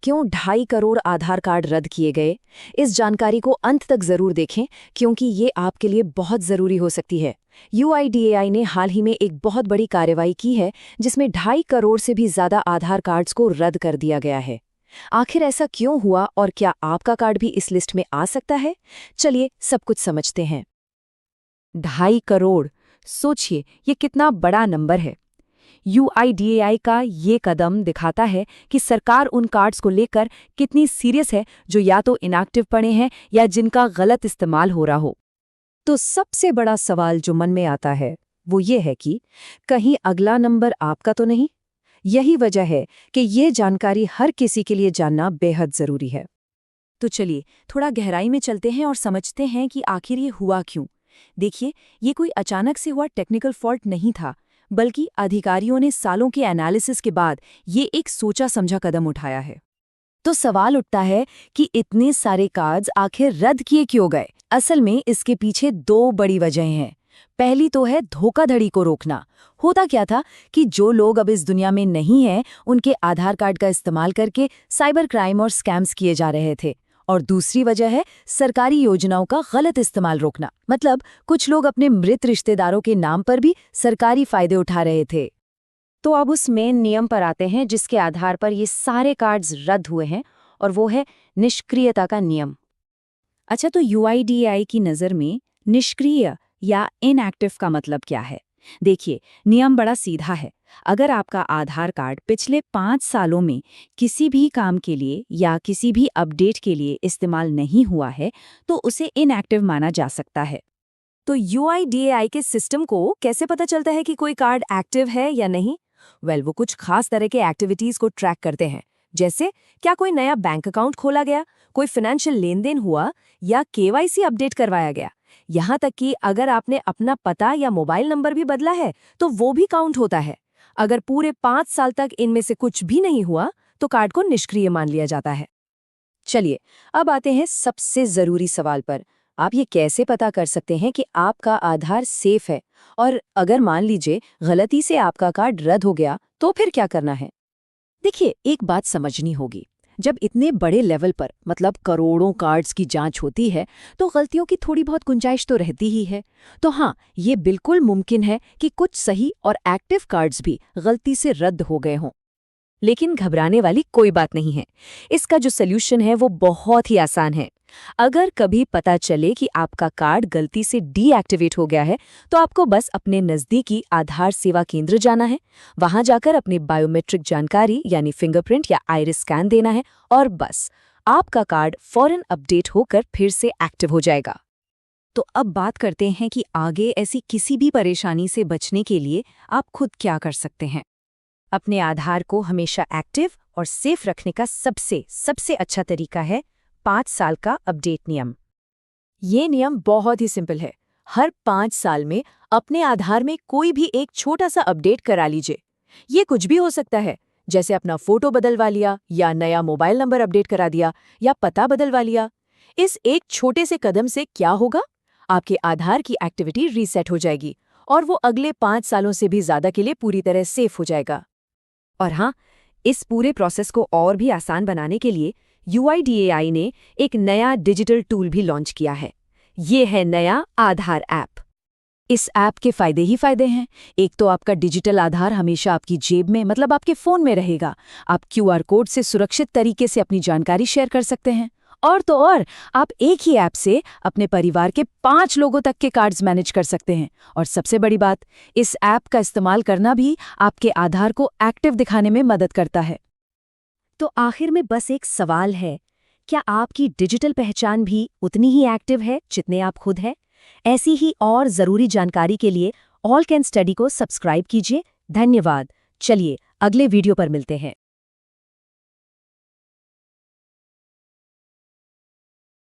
क्यों 2.5 करोड़ आधार कार्ड रद्द किए गए? इस जानकारी को अंत तक जरूर देखें क्योंकि ये आपके लिए बहुत जरूरी हो सकती है। UIDAI ने हाल ही में एक बहुत बड़ी कार्रवाई की है जिसमें 2.5 करोड़ से भी ज्यादा आधार कार्ड्स को रद्द कर दिया गया है। आखिर ऐसा क्यों हुआ और क्या आपका कार्ड भी इस लिस्ट में आ सकता है? चलिए सब कुछ समझते हैं। 2.5 करोड़, सोचिए ये कितना बड़ा नंबर है। UIDAI का ये कदम दिखाता है कि सरकार उन कार्ड्स को लेकर कितनी सीरियस है जो या तो इनएक्टिव पड़े हैं या जिनका गलत इस्तेमाल हो रहा हो। तो सबसे बड़ा सवाल जो मन में आता है वो ये है कि कहीं अगला नंबर आपका तो नहीं? यही वजह है कि ये जानकारी हर किसी के लिए जानना बेहद जरूरी है। तो चलिए थोड़ा गहराई में चलते हैं और समझते हैं कि आखिर ये हुआ क्यों। देखिए, ये कोई अचानक से हुआ टेक्निकल फॉल्ट नहीं था, बल्कि अधिकारियों ने सालों के एनालिसिस के बाद ये एक सोचा समझा कदम उठाया है। तो सवाल उठता है कि इतने सारे कार्ड्स आखिर रद्द किए क्यों गए? असल में इसके पीछे 2 बड़ी वजहें हैं। पहली तो है धोखाधड़ी को रोकना। होता क्या था कि जो लोग अब इस दुनिया में नहीं हैं, उनके आधार कार्ड का इस्तेमाल करके साइबर क्राइम और स्कैम्स किए जा रहे थे। और दूसरी वजह है सरकारी योजनाओं का गलत इस्तेमाल रोकना। मतलब कुछ लोग अपने मृत रिश्तेदारों के नाम पर भी सरकारी फायदे उठा रहे थे। तो अब उस मेन नियम पर आते हैं जिसके आधार पर ये सारे कार्ड्स रद्द हुए हैं, और वो है निष्क्रियता का नियम। अच्छा, तो UIDAI की नज़र में निष्क्रिय या इनएक्टिव का मतलब क्या है? देखिए, नियम बड़ा सीधा है। अगर आपका आधार कार्ड पिछले 5 सालों में किसी भी काम के लिए या किसी भी अपडेट के लिए इस्तेमाल नहीं हुआ है, तो उसे इनएक्टिव माना जा सकता है। तो UIDAI के सिस्टम को कैसे पता चलता है कि कोई कार्ड एक्टिव है या नहीं? वो कुछ खास तरह के एक्टिविटीज को ट्रैक करते हैं। जैसे क्या कोई नया बैंक अकाउंट खोला गया, कोई फाइनेंशियल लेन देन हुआ या KYC अपडेट करवाया गया। यहाँ तक कि अगर आपने अपना पता या मोबाइल नंबर भी बदला है तो वो भी काउंट होता है। अगर पूरे 5 साल तक इनमें से कुछ भी नहीं हुआ तो कार्ड को निष्क्रिय मान लिया जाता है। चलिए अब आते हैं सबसे जरूरी सवाल पर। आप ये कैसे पता कर सकते हैं कि आपका आधार सेफ है? और अगर मान लीजिए गलती से आपका कार्ड रद्द हो गया तो फिर क्या करना है? देखिए, एक बात समझनी होगी। जब इतने बड़े लेवल पर मतलब करोड़ों कार्ड्स की जांच होती है तो गलतियों की थोड़ी बहुत गुंजाइश तो रहती ही है। तो हाँ, ये बिल्कुल मुमकिन है कि कुछ सही और एक्टिव कार्ड्स भी गलती से रद्द हो गए हों। लेकिन घबराने वाली कोई बात नहीं है। इसका जो सल्यूशन है वो बहुत ही आसान है। अगर कभी पता चले कि आपका कार्ड गलती से डीएक्टिवेट हो गया है तो आपको बस अपने नज़दीकी आधार सेवा केंद्र जाना है। वहां जाकर अपनी बायोमेट्रिक जानकारी यानी फिंगरप्रिंट या आइरिस स्कैन देना है और बस आपका कार्ड फौरन अपडेट होकर फिर से एक्टिव हो जाएगा। तो अब बात करते हैं कि आगे ऐसी किसी भी परेशानी से बचने के लिए आप खुद क्या कर सकते हैं। अपने आधार को हमेशा एक्टिव और सेफ रखने का सबसे अच्छा तरीका है 5 साल का अपडेट नियम। ये नियम बहुत ही सिंपल है। हर 5 साल में अपने आधार में कोई भी एक छोटा सा अपडेट करा लीजिए। ये कुछ भी हो सकता है, जैसे अपना फोटो बदलवा लिया या नया मोबाइल नंबर अपडेट करा दिया या पता बदलवा लिया। इस एक छोटे से कदम से क्या होगा? आपके आधार की एक्टिविटी रीसेट हो जाएगी और वो अगले 5 सालों से भी ज्यादा के लिए पूरी तरह सेफ हो जाएगा। और हाँ, इस पूरे प्रोसेस को और भी आसान बनाने के लिए UIDAI ने एक नया डिजिटल टूल भी लॉन्च किया है। ये है नया आधार ऐप। इस ऐप के फायदे ही फायदे हैं। एक तो आपका डिजिटल आधार हमेशा आपकी जेब में मतलब आपके फोन में रहेगा। आप QR कोड से सुरक्षित तरीके से अपनी जानकारी शेयर कर सकते हैं। और तो और आप एक ही ऐप से अपने परिवार के 5 लोगों तक के कार्ड्स मैनेज कर सकते हैं। और सबसे बड़ी बात, इस ऐप का इस्तेमाल करना भी आपके आधार को एक्टिव दिखाने में मदद करता है। तो आखिर में बस एक सवाल है, क्या आपकी डिजिटल पहचान भी उतनी ही एक्टिव है जितने आप खुद हैं? ऐसी ही और ज़रूरी जानकारी के लिए ऑल कैन स्टडी को सब्सक्राइब कीजिए। धन्यवाद। चलिए अगले वीडियो पर मिलते हैं।